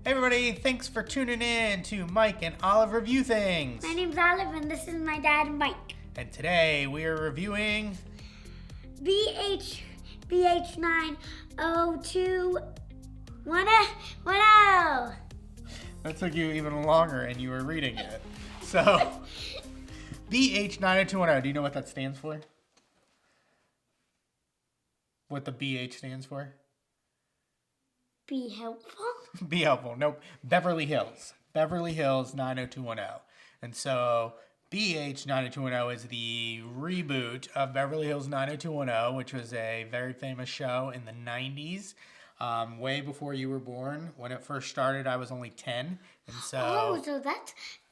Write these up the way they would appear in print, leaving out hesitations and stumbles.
Hey everybody, thanks for tuning in to Mike and Olive Review Things. My name's Olive and this is my dad, Mike. And today we are reviewing BH90210. That took you even longer and you were reading it. So, BH90210, do you know what that stands for? What the BH stands for? Be helpful? Be helpful. Nope. Beverly Hills. Beverly Hills 90210. And so BH 90210 is the reboot of Beverly Hills 90210, which was a very famous show in the 90s, way before you were born. When it first started, I was only 10. And so so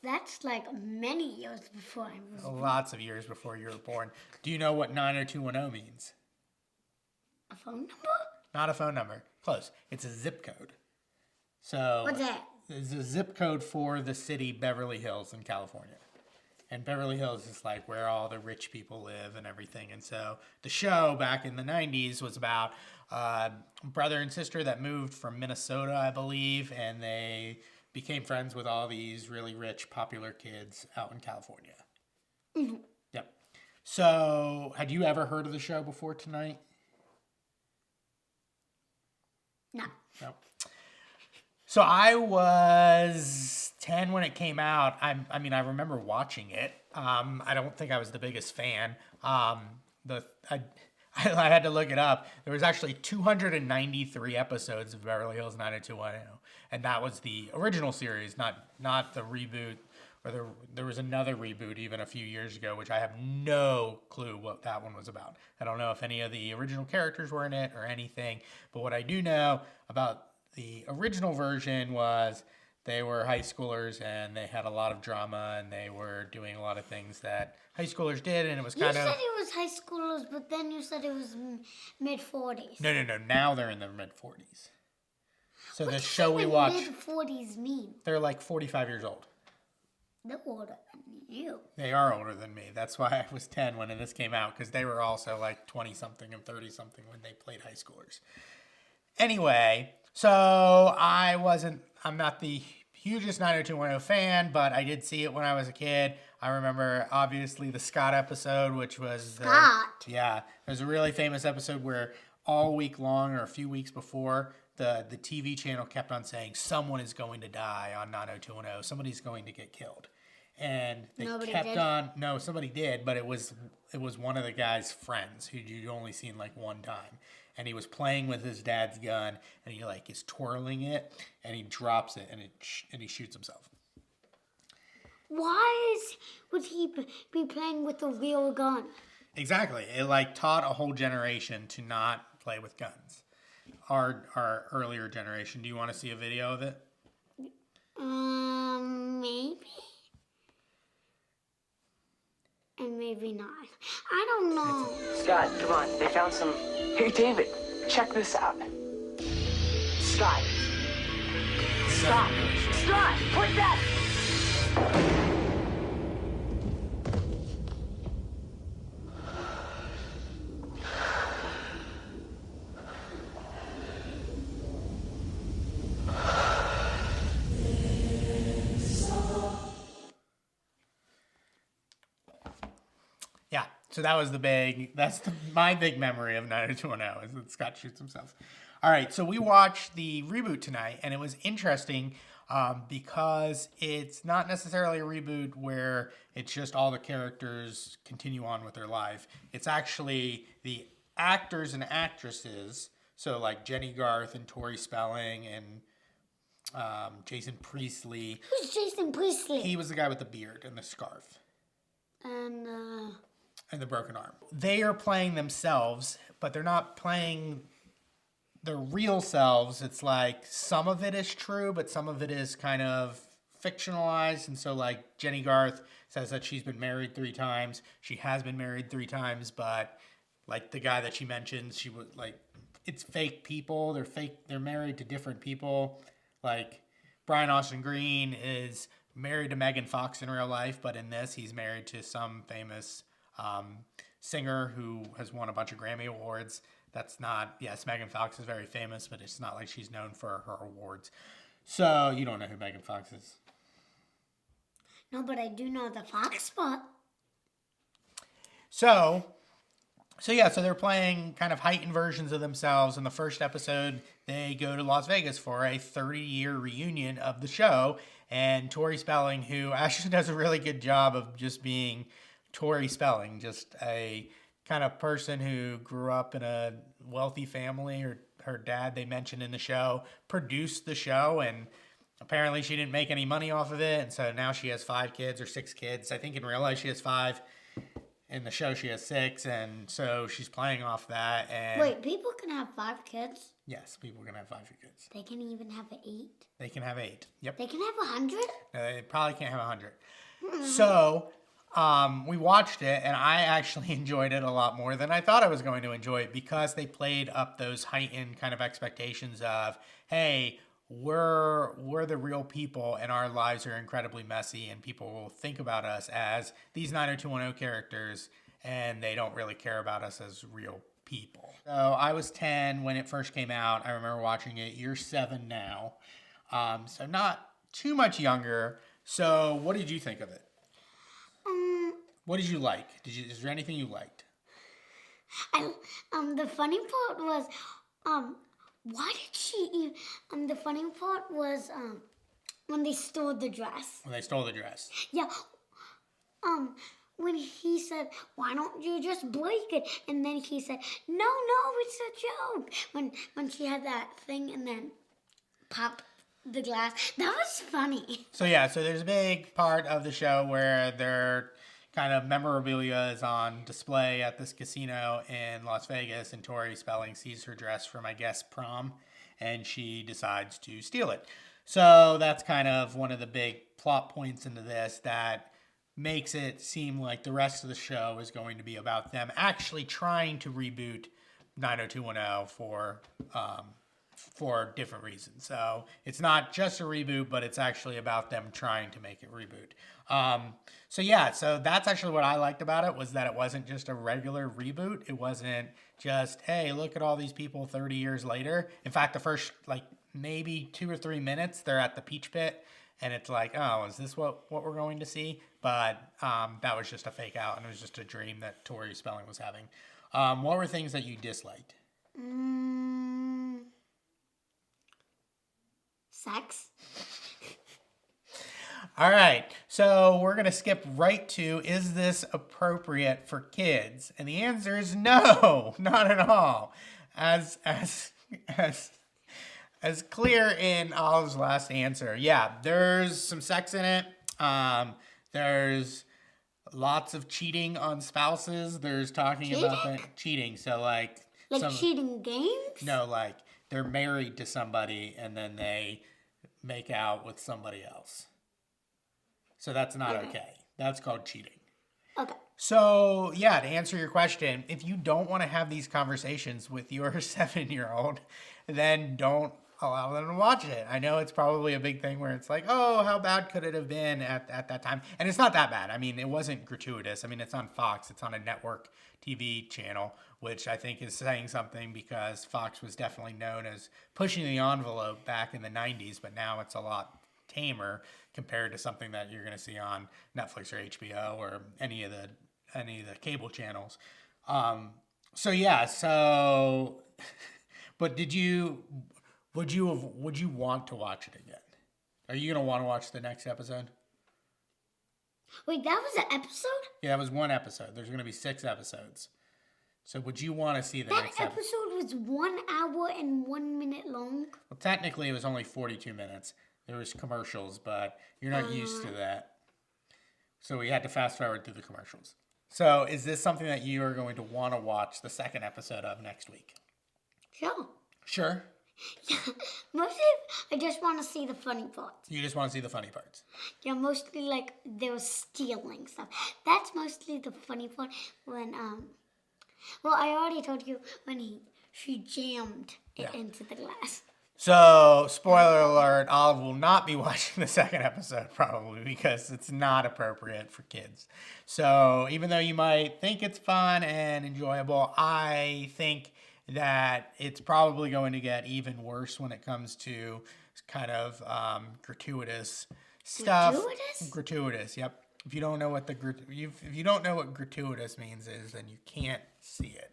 that's like many years before I was born. Lots of years before you were born. Do you know what 90210 means? A phone number? Not a phone number. Close. It's a zip code. So What's that? It's a zip code for the city Beverly Hills in California. And Beverly Hills is like where all the rich people live and everything. And so the show back in the 90s was about brother and sister that moved from Minnesota, I believe, and they became friends with all these really rich, popular kids out in California. Mm-hmm. Yep. So had you ever heard of the show before tonight? No. No. So I was 10 when it came out. I remember watching it. I don't think I was the biggest fan. I had to look it up. There was actually 293 episodes of Beverly Hills 90210, and that was the original series, not the reboot. Or there was another reboot even a few years ago, which I have no clue what that one was about. I don't know if any of the original characters were in it or anything. But what I do know about the original version was they were high schoolers and they had a lot of drama and they were doing a lot of things that high schoolers did, and it was kind of... You said it was high schoolers, but then you said it was mid-40s. No. Now they're in their mid-40s. So What the does show we even watch... mid-40s mean? They're like 45 years old. They're older than you. They are older than me. That's why I was 10 when this came out, because they were also like 20-something and 30-something when they played high schoolers. Anyway, so I'm not the hugest 90210 fan, but I did see it when I was a kid. I remember, obviously, the Scott episode, which was... Scott? Yeah. There's a really famous episode where all week long, or a few weeks before, the TV channel kept on saying, someone is going to die on 90210. Somebody's going to get killed. And they Nobody kept did? on... No, somebody did, but it was one of the guy's friends who you'd only seen like one time. And he was playing with his dad's gun, and he like is twirling it, and he drops it, and he shoots himself. Why would he be playing with a real gun? Exactly. It like taught a whole generation to not play with guns. Our earlier generation. Do you want to see a video of it? Maybe. And maybe not. I don't know. Scott, come on. They found some... Hey, David, check this out. Scott. Scott. Scott, put that... Yeah. So that was my big memory of 90210 is that Scott shoots himself. All right. So we watched the reboot tonight, and it was interesting because it's not necessarily a reboot where it's just all the characters continue on with their life. It's actually the actors and actresses. So like Jennie Garth and Tori Spelling and Jason Priestley. Who's Jason Priestley? He was the guy with the beard and the scarf. And the broken arm. They are playing themselves, but they're not playing their real selves. It's like some of it is true, but some of it is kind of fictionalized. And so like Jennie Garth says that she's been married 3 times. She has been married 3 times, but like the guy that she mentions, she was like, it's fake people. They're fake. They're married to different people. Like Brian Austin Green is married to Megan Fox in real life, but in this he's married to some famous singer who has won a bunch of Grammy Awards. That's not, yes, Megan Fox is very famous, but it's not like she's known for her awards. So you don't know who Megan Fox is? No, but I do know the Fox spot. So they're playing kind of heightened versions of themselves. In the first episode, they go to Las Vegas for a 30-year reunion of the show. And Tori Spelling, who actually does a really good job of just being Tori Spelling, just a kind of person who grew up in a wealthy family. Her dad, they mentioned in the show, produced the show, and apparently she didn't make any money off of it. And so now she has 5 kids or 6 kids. I think in real life she has 5. In the show, she has 6, and so she's playing off that. And Wait, people can have 5 kids? yes, people can have 5 kids. They can even have 8? They can have 8. Yep. They can have 100? No, they probably can't have 100. So we watched it, and I actually enjoyed it a lot more than I thought I was going to enjoy it because they played up those heightened kind of expectations of, hey, we're the real people and our lives are incredibly messy and people will think about us as these 90210 characters and they don't really care about us as real people. So I was 10 when it first came out. I remember watching it. You're 7 now. So not too much younger. So what did you think of it? What did you like? Is there anything you liked? The funny part was, why did she even, the funny part was, when they stole the dress. When they stole the dress. Yeah. When he said, why don't you just break it? And then he said, no, it's a joke. When she had that thing and then popped the glass. That was funny. So there's a big part of the show where their kind of memorabilia is on display at this casino in Las Vegas, and Tori Spelling sees her dress from, I guess, prom, and she decides to steal it. So that's kind of one of the big plot points into this that makes it seem like the rest of the show is going to be about them actually trying to reboot 90210 for different reasons. So it's not just a reboot, but it's actually about them trying to make it reboot. So that's actually what I liked about it, was that it wasn't just a regular reboot. It wasn't just, hey, look at all these people 30 years later. In fact, the first maybe 2 or 3 minutes, they're at the Peach Pit, and it's like, oh, is this what we're going to see? But that was just a fake out, and it was just a dream that Tori Spelling was having. What were things that you disliked? Sex. All right, so we're going to skip right to, is this appropriate for kids? And the answer is no, not at all. As clear in Olive's last answer. Yeah, there's some sex in it. There's lots of cheating on spouses. There's talking about cheating. So like cheating games? No, they're married to somebody and then they make out with somebody else. So that's not okay. That's called cheating. Okay. So, yeah, to answer your question, if you don't want to have these conversations with your 7-year-old, then don't allow them to watch it. I know it's probably a big thing where it's like, oh, how bad could it have been at that time? And it's not that bad. I mean, it wasn't gratuitous. I mean, it's on Fox. It's on a network TV channel, which I think is saying something because Fox was definitely known as pushing the envelope back in the 90s, but now it's a lot tamer compared to something that you're going to see on Netflix or HBO or any of the cable channels. But would you want to watch it again? Are you going to want to watch the next episode? Wait, that was an episode? Yeah, that was one episode. There's going to be 6 episodes. So would you want to see the next episode? That episode was 1 hour and 1 minute long? Well, technically it was only 42 minutes. There was commercials, but you're not used to that. So we had to fast forward through the commercials. So is this something that you are going to want to watch the second episode of next week? Sure. Sure? Yeah, mostly I just want to see the funny parts. You just want to see the funny parts? Yeah, mostly they were stealing stuff. That's mostly the funny part when, well, I already told you when she jammed it into the glass. So, spoiler alert, Olive will not be watching the second episode probably because it's not appropriate for kids. So, even though you might think it's fun and enjoyable, I think that it's probably going to get even worse when it comes to kind of gratuitous stuff. Gratuitous? Gratuitous, yep. If you don't know what if you don't know what gratuitous means is, then you can't see it.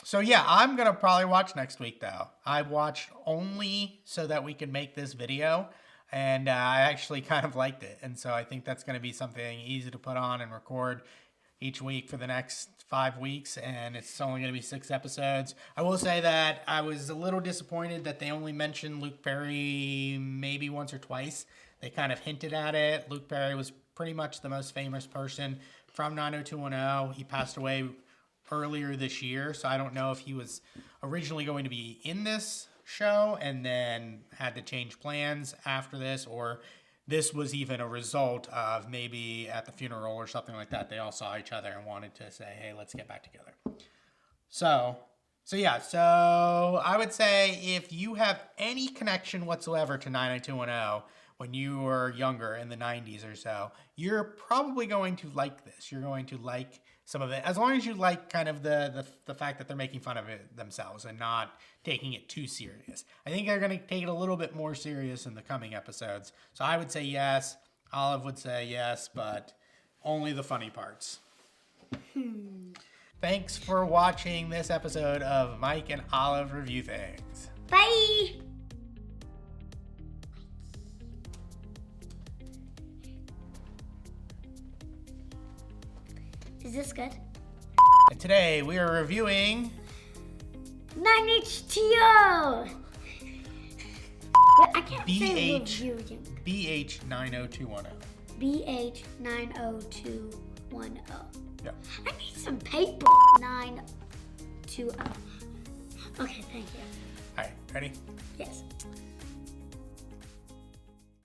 So yeah, I'm gonna probably watch next week though. I watched only so that we can make this video, and I actually kind of liked it, and so I think that's gonna be something easy to put on and record each week for the next 5 weeks, and it's only gonna be 6 episodes. I will say that I was a little disappointed that they only mentioned Luke Perry maybe once or twice. They kind of hinted at it. Luke Perry was pretty much the most famous person from 90210. He passed away earlier this year, so I don't know if he was originally going to be in this show and then had to change plans after this, or this was even a result of maybe at the funeral or something like that. They all saw each other and wanted to say, hey, let's get back together. So I would say if you have any connection whatsoever to 90210 when you were younger in the 90s or so, you're probably going to like this. You're going to like some of it, as long as you like kind of the fact that they're making fun of it themselves and not taking it too serious. I think they're going to take it a little bit more serious in the coming episodes. So I would say yes. Olive would say yes, but only the funny parts. Thanks for watching this episode of Mike and Olive Review Things. Bye! Is this good? And today we are reviewing 9HTO! Wait, I can't say review again. BH90210. BH90210. Yeah. I need some paper. 920. Okay, thank you. All right, ready? Yes.